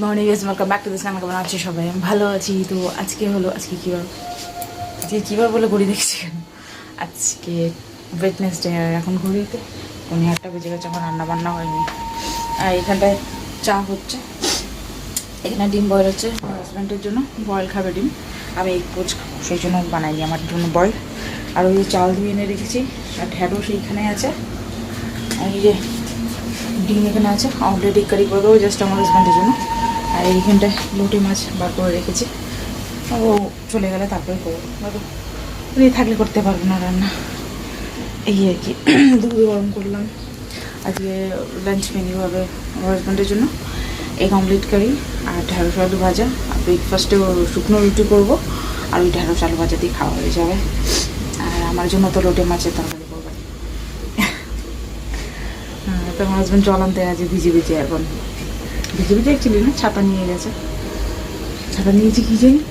Morning is welcome back to this channel. কেমন আছি সবাই? আমি ভালো আছি। তো আজকে কী বার বলে ঘড়ি দেখছি কেন? আজকে ওয়েডনেসডে, এখন ঘড়িতে 8টা বেজে গেছে, আমার রান্না বান্না হয়নি। আর এখানটায় চা হচ্ছে, এখানে ডিম বয়েল হচ্ছে আমার হাজব্যান্ডের জন্য। বয়েল খাবে ডিম, আমি এগ পোচ খাবো, সেই জন্য বানাইনি আমার জন্য বয়েল। আর ওই যে চাল ধুয়ে এনে রেখেছি, আর ঢ্যাঁড়স এইখানে আছে, আর এই যে ডিম এখানে আছে। অলরেডি কারি করে দেবো জাস্ট আমার হাজব্যান্ডের জন্য। আর এইখানটায় লোটে মাছ বার করে রেখেছি, ও চলে গেলে তারপরে করবো, উনি থাকলে করতে পারবো না রান্না। এই আর কি। দুধ গরম করলাম। আজকে লাঞ্চ মেনু হবে আমার হাজব্যান্ডের জন্য এগ অমলেট কারি আর ঢ্যাঁড়স আলু ভাজা। আর ব্রেকফাস্টে শুকনো রুটি করবো, আর ওই ঢ্যাঁড়স আলু ভাজা দিয়ে খাওয়া হয়ে যাবে। আর আমার জন্য তো লোটে মাছের তরকারি করবো। তো আমার হাজব্যান্ড জল আনতে গেছে ভিজে ভিজে, এখন ভিজে ভিজে অ্যাকচুয়ালি না, ছাতা নিয়ে গেছে। ছাতা নিয়েছি কী জানি,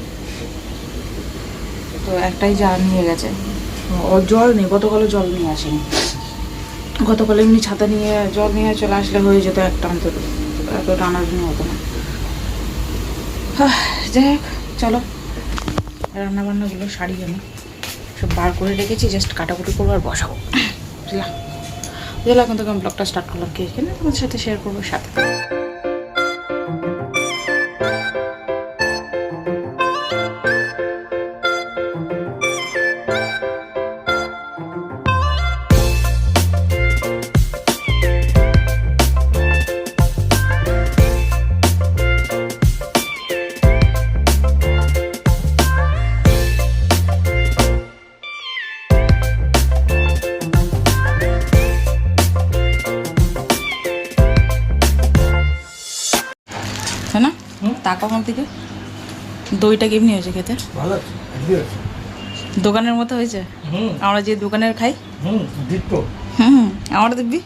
তো একটাই যা নিয়ে গেছে। জল নেই, গতকালও জল নিয়ে আসেনি। গতকাল এমনি ছাতা নিয়ে জল নিয়ে চলে আসলে হয়ে যেত একটা, অন্তত এত টানাটানি হতো না। যাই হোক, চলো রান্নাবান্নাগুলো সারি আমি সব বার করে রেখেছি, জাস্ট কাটাকুটি করবো আর বসাবো। বুঝলাম এখন থেকে আমি ব্লগটা স্টার্ট করলাম, কে এখানে তোমাদের সাথে শেয়ার করবো সাথে। তাই না? তাকাও আমার দিকে। দইটা কেমনি হয়েছে খেতে? দোকানের মতো হয়েছে? আমরা যে দোকানের খাই। আমার দেখবি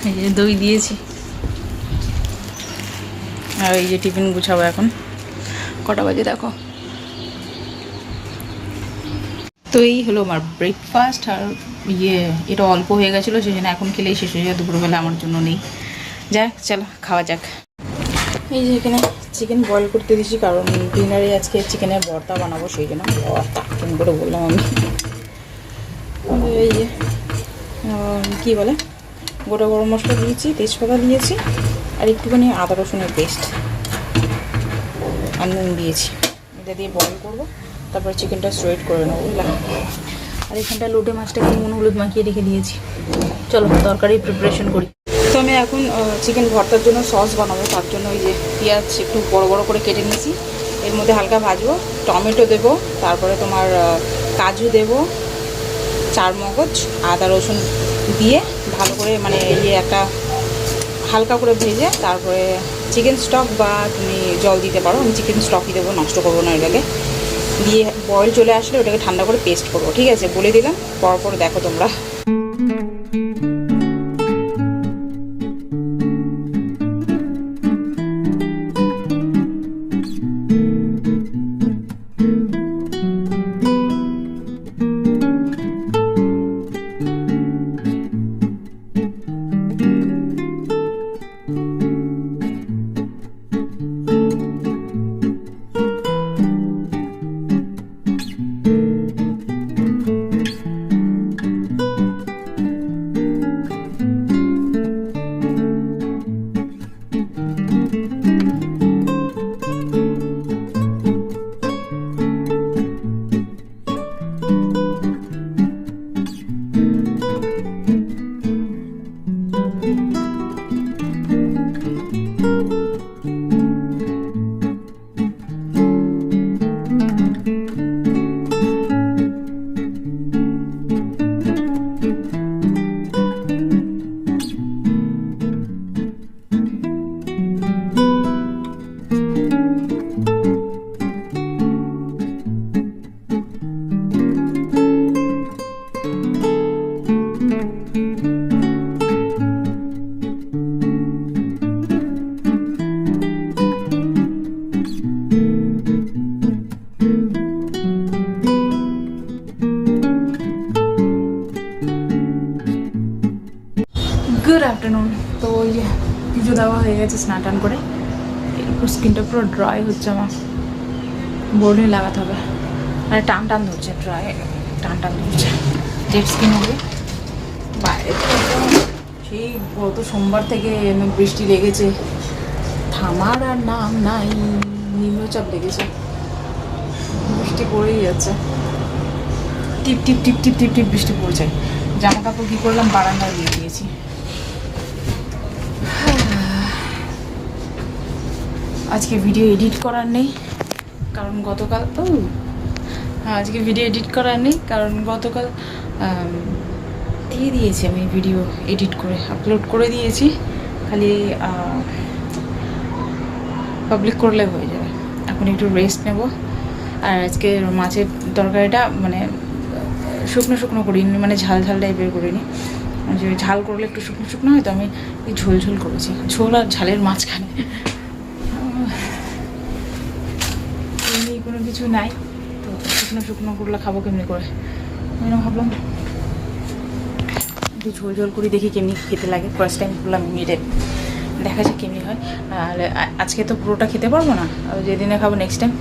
এই যে দই দিয়েছি। আর এই যে টিফিন গুছাবো এখন, কটা বাজে দেখো। তো এই হলো আমার ব্রেকফাস্ট। আর এটা অল্প হয়ে গেছিলো, সেই জন্য এখন খেলেই শেষ হয়ে যায়, দুপুরবেলা আমার জন্য নেই। যাক, চলো খাওয়া যাক। এই যে এখানে চিকেন বয়েল করতে দিয়েছি, কারণ ডিনারে আজকে চিকেনের ভর্তা বানাবো, সেই জন্য ভর্তা কেমন করে বললাম আমি। এই যে কী বলে, গোটা গরম মশলা দিয়েছি, তেজপাতা দিয়েছি, আর একটুখানি আদা রসুনের পেস্ট আর নুন দিয়েছি। এটা দিয়ে বয়েল করবো, তারপর চিকেনটা স্ট্রেট করে নেবো, বুঝলাম। আর এখানটা লোটে মাছটাকে নুন হলুদ মাখিয়ে রেখে দিয়েছি। চলো তরকারি প্রিপারেশন করি। তো আমি এখন চিকেন ভর্তার জন্য সস বানাবো, তার জন্য ওই যে পেঁয়াজ একটু বড় বড় করে কেটে নিয়েছি, এর মধ্যে হালকা ভাজবো, টমেটো দেবো, তারপরে তোমার কাজু দেবো, চারমগজ, আদা রসুন দিয়ে ভালো করে মানে একটা হালকা করে ভেজে, তারপরে চিকেন স্টক বা তুমি জল দিতে পারো, আমি চিকেন স্টকই দেবো, নষ্ট করবো না এটাকে। দিয়ে বয়েল চলে আসলে ওটাকে ঠান্ডা করে পেস্ট করবো, ঠিক আছে? বলে দিলাম, পরপর দেখো তোমরা। হয়ে গেছে স্নান টান করে, এরপর স্কিনটা পুরো ড্রাই হচ্ছে, আমার বোর্ডে লাগাতে হবে। আর টান টান ধরছে, ড্রাই টান টান ধরছে ডেড স্কিন হবে। বাইরে সেই গত সোমবার থেকে বৃষ্টি লেগেছে, থামার আর নাম নাই, নিম্নচাপ লেগেছে, বৃষ্টি পড়েই যাচ্ছে, টিপ টিপ টিপ টিপ টিপ টিপ বৃষ্টি পড়ছে। জামা কাপড় কী করলাম, বারান্দায় দিয়ে দিয়েছি। আজকে ভিডিও এডিট করার নেই, কারণ গতকাল আজকে ভিডিও এডিট করার নেই কারণ গতকাল দিয়ে দিয়েছি আমি ভিডিও এডিট করে আপলোড করে দিয়েছি, খালি পাবলিক করলে হয়ে যাবে। এখন একটু রেস্ট নেব। আর আজকে মাছের তরকারিটা মানে শুকনো শুকনো করিনি, মানে ঝাল ঝাল টাইপের করিনি, যে ঝাল করলে একটু শুকনো শুকনো হয়, তো আমি ঝোল ঝোল করেছি, ঝোল আর ঝালের মাঝখানে এমনি কোনো কিছু নাই, তো শুকনো শুকনো করলে খাবো কেমনি করে, আমি ভাবলাম একটু ঝোল ঝোল করে দেখি কেমনি খেতে লাগে। ফার্স্ট টাইম করলাম মিটে, দেখা যাক কেমনি হয়। আর আজকে তো পুরোটা খেতে পারবো না, যেদিনে খাবো নেক্সট টাইম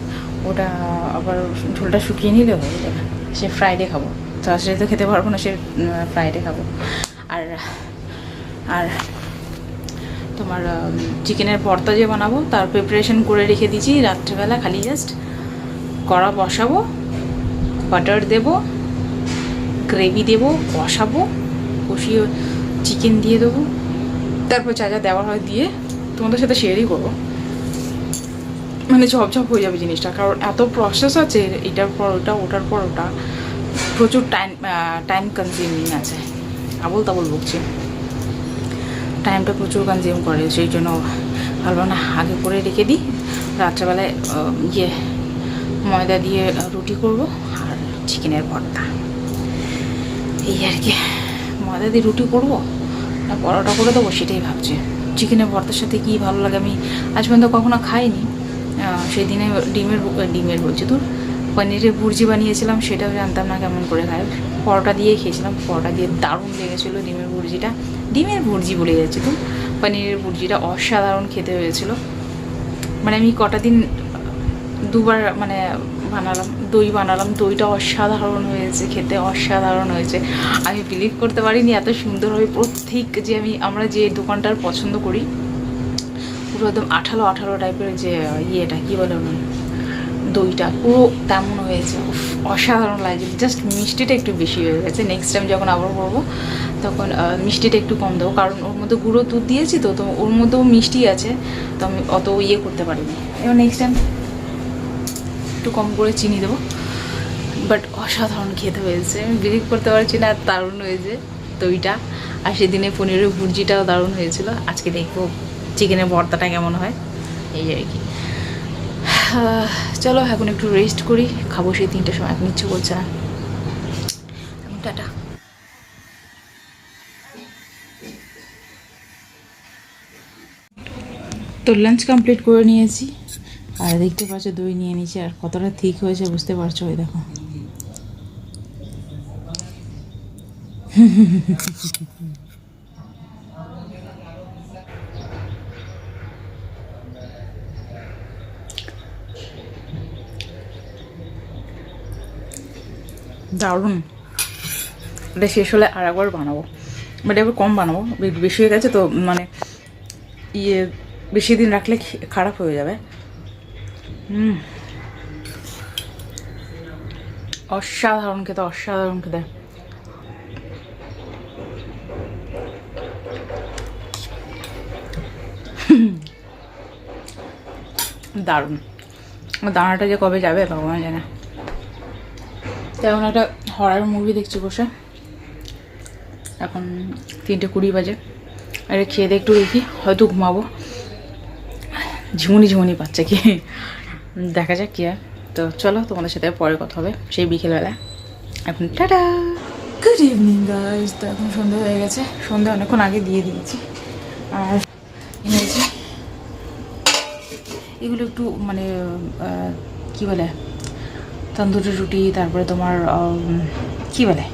ওটা আবার ঝোলটা শুকিয়ে নিলে হয়ে যাবে, সে ফ্রাইডে খাবো। থার্সডে তো খেতে পারবো না, সে ফ্রাইডে খাবো। আর আর তোমার চিকেনের ভর্তা যে বানাবো তার প্রিপারেশন করে রেখে দিয়েছি রাত্রেবেলা, খালি জাস্ট কড়া বসাবো, বাটার দেবো, গ্রেভি দেবো, কষাবো, কষিয়ে চিকেন দিয়ে দেবো, তারপর যা যা দেওয়া হয় দিয়ে তোমাদের সাথে শেয়ারই করবো। মানে ঝপঝপ হয়ে যাবে জিনিসটা, কারণ এত প্রসেস আছে, এটার পর ওটা, ওটার পর ওটা, প্রচুর টাইম কনজিউমিং আছে। আবল তাবল বকছি, টাইমটা প্রচুর কনজিউম করে, সেই জন্য ভালো না আগে করে রেখে দিই। রাত্রেবেলায় ময়দা দিয়ে রুটি করব আর চিকেনের ভর্তা, এই আর কি। ময়দা দিয়ে রুটি করব না পরোটা করে দেবো সেটাই ভাবছি। চিকেনের ভর্তার সাথে কী ভালো লাগে আমি আজ পর্যন্ত কখনো খাইনি। সেই দিনে ডিমের বলছি তো পনিরের ভুর্জি বানিয়েছিলাম, সেটাও জানতাম না কেমন করে খায়। পরোটা দিয়েই খেয়েছিলাম, পরোটা দিয়ে দারুণ লেগেছিলো ডিমের ভুর্জিটা। ডিমের ভুর্জি বলে যাচ্ছি তো, পনিরের ভুর্জিটা অসাধারণ খেতে হয়েছিল। মানে আমি কটা দিন দুবার মানে বানালাম, দইটা অসাধারণ হয়েছে, খেতে অসাধারণ হয়েছে। আমি বিলিভ করতে পারিনি এত সুন্দর হবে। প্রত্যেক যে আমরা যে দোকানটার পছন্দ করি, পুরো একদম আঠালো আঠালো টাইপের যে ইয়েটা কী বলে দইটা, পুরো তেমন হয়েছে, অসাধারণ লাগছে। জাস্ট মিষ্টিটা একটু বেশি হয়ে গেছে। নেক্সট টাইম যখন আবার করবো তখন মিষ্টিটা একটু কম দেবো, কারণ ওর মধ্যে গুঁড়ো দুধ দিয়েছি, তো ওর মধ্যেও মিষ্টি আছে, তো আমি অত করতে পারিনি। এবার নেক্সট টাইম একটু কম করে চিনি দেবো। বাট অসাধারণ খেতে হয়েছে, আমি বিলিভ করতে পারছি না, দারুণ হয়েছে দইটা। আর সেদিনে পনিরের ভুর্জিটাও দারুণ হয়েছিল। আজকে দেখবো চিকেনের ভর্তাটা কেমন হয়, এই আর কি। চলো এখন একটু রেস্ট করি, খাবো সেই 3টার সময়, এখন ইচ্ছে করছে না। এখন টাটা। তো লাঞ্চ কমপ্লিট করে নিয়েছি, আর দেখতে পাচ্ছ দই নিয়ে নিয়েছি, আর কতটা ঠিক হয়েছে বুঝতে পারছো, ওই দেখো। দারুণ। এটা শেষ হলে আর একবার বানাবো, বাট এবার কম বানাবো, বেশি হয়ে গেছে তো, মানে বেশি দিন রাখলে খারাপ হয়ে যাবে। অসাধারণ খেতে, অসাধারণ খেতে। দারুণ। দানাটা যে কবে যাবে ভগবান জানে। তেমন একটা হরার মুভি দেখছি বসে, এখন 3:20 বাজে। আর খেয়ে দিয়ে একটু দেখি, হয়তো ঘুমাবো, ঝিমুনি পাচ্ছে কি, দেখা যাক কি হয়। তো চলো তোমাদের সাথে পরে কথা হবে সেই বিকেলবেলা। এখন টাটা, গুড ইভিনিং গাইস। তো এখন সন্ধ্যা হয়ে গেছে, সন্ধ্যা অনেকক্ষণ আগে দিয়ে দিয়েছি। আর এনেছি এগুলো একটু মানে কী বলে, তন্দুরি রুটি, তারপরে তোমার কী বলে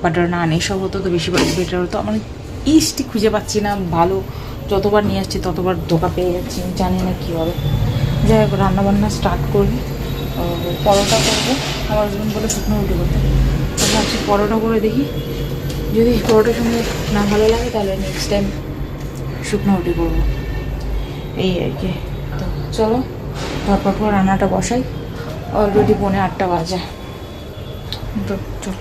বাটার নান, এসব হতো তো বেশি বেটার হতো। আমার ইস্টই খুঁজে পাচ্ছি না ভালো যতবার নিয়ে আসছি ততবার ধোকা পেয়ে যাচ্ছি, জানি না কী হবে। যাই হোক, রান্নাবান্না স্টার্ট করি। পরোটা করবো, আমার হাজবেন্ড বলে শুকনো রুটি করতে, তো ভাবছি পরোটা করে দেখি। যদি পরোটার সঙ্গে না ভালো লাগে তাহলে নেক্সট টাইম শুকনো রুটি করবো, এই আর কি। তো চলো তারপর রান্নাটা বসাই। অলরেডি 7:45 বাজে, তো চলো।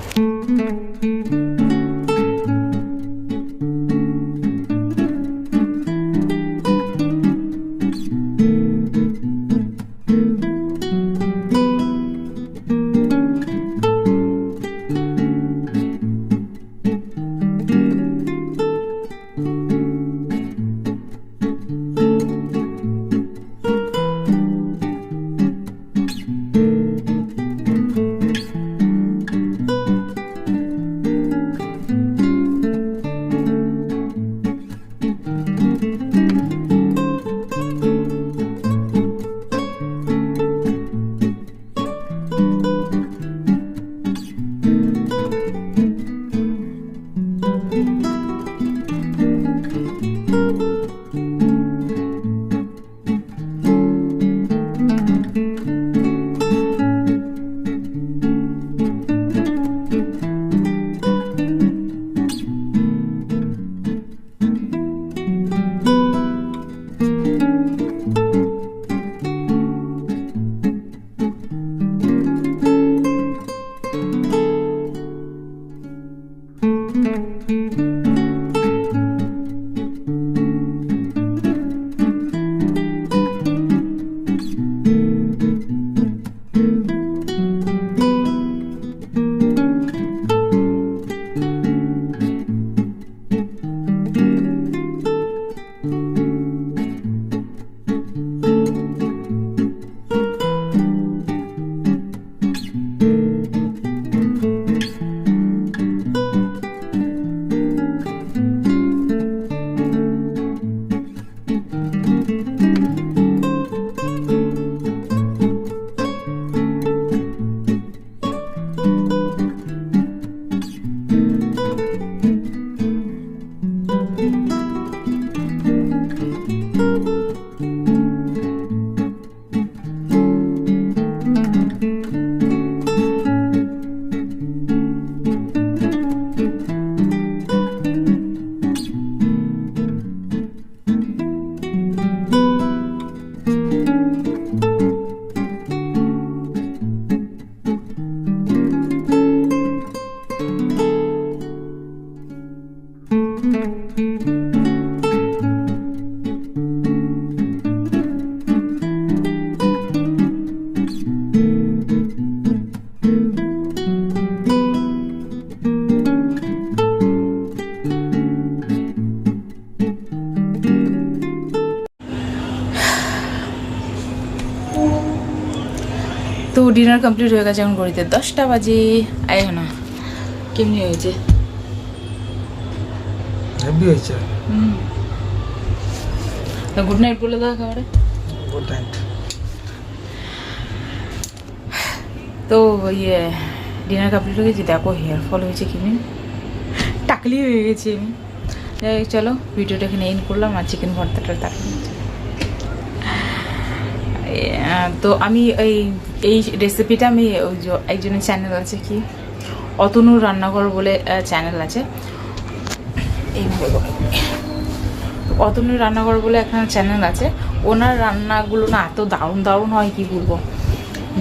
তো ডিনার কমপ্লিট হয়ে গেছে, এখন ঘড়িতে 10টা বাজে। আয় না, কেমনি হয়েছে? হেভি হয়েছে। তো গুড নাইট বলে দাও খাবারে। Good night. তো ইয়ে ডিনার কমপ্লিট হয়ে গেছে, দেখো হেয়ার ফল হয়েছে, কেমনি টাকলি হয়ে গেছে আমি। যাই হোক, চলো ভিডিওটা এখানে এন্ড করলাম। আর চিকেন ভর্তাটা তাকলি। তো আমি এই রেসিপিটা আমি ওই যে একজনের চ্যানেল আছে, কি অতনুর রান্নাঘর বলে চ্যানেল আছে, এইভাবে অতনুর রান্নাঘর বলে একটা চ্যানেল আছে। ওনার রান্নাগুলো না এত দারুণ দারুণ হয়, কি বলবো।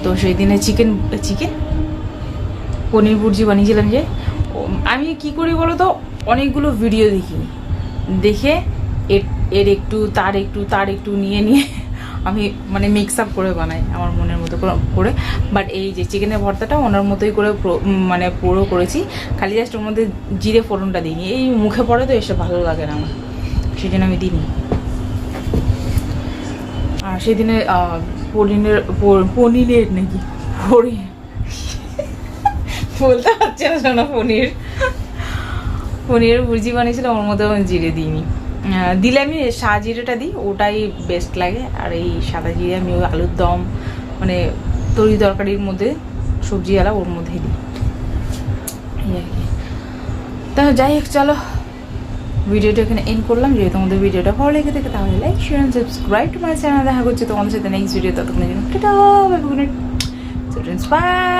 তো সেই দিনে চিকেন পনির ভুর্জি বানিয়েছিলাম। যে আমি কি করি বলো তো, অনেকগুলো ভিডিও দেখে এর একটু তার একটু নিয়ে আমি মানে মিক্স আপ করে বানাই আমার মনের মতো করে। বাট এই যে চিকেনের ভর্তাটা ওনার মতোই করে মানে পুরো করেছি, খালি জাস্ট ওর মধ্যে জিরে ফোড়নটা দিইনি। এই মুখে পড়ে তো এসব ভালো লাগে না আমার, সেই জন্য আমি দিইনি। আর সেদিনে পনিরের নাকি বলতে পারছে না শোনো, পনিরের ভুর্জি বানিয়েছিল, ওর মধ্যে আমি জিরে দিইনি। দিলে আমি সাদা জিরেটা দিই, ওটাই বেস্ট লাগে। আর এই সাদা জিরে আমি ওই আলুর দম মানে তরকারির মধ্যে সবজি আলা ওর মধ্যেই দিই, এই আর কি। তা যাই হোক, চলো ভিডিওটা এখানে এন্ড করলাম। যদি তোমাদের ভিডিওটা ভালো লেগে থাকে তাহলে like share and subscribe to my channel. দেখা করছে তোমাদের সাথে নেক্সট ভিডিও, ততক্ষণের জন্য টাটা বাই বাই।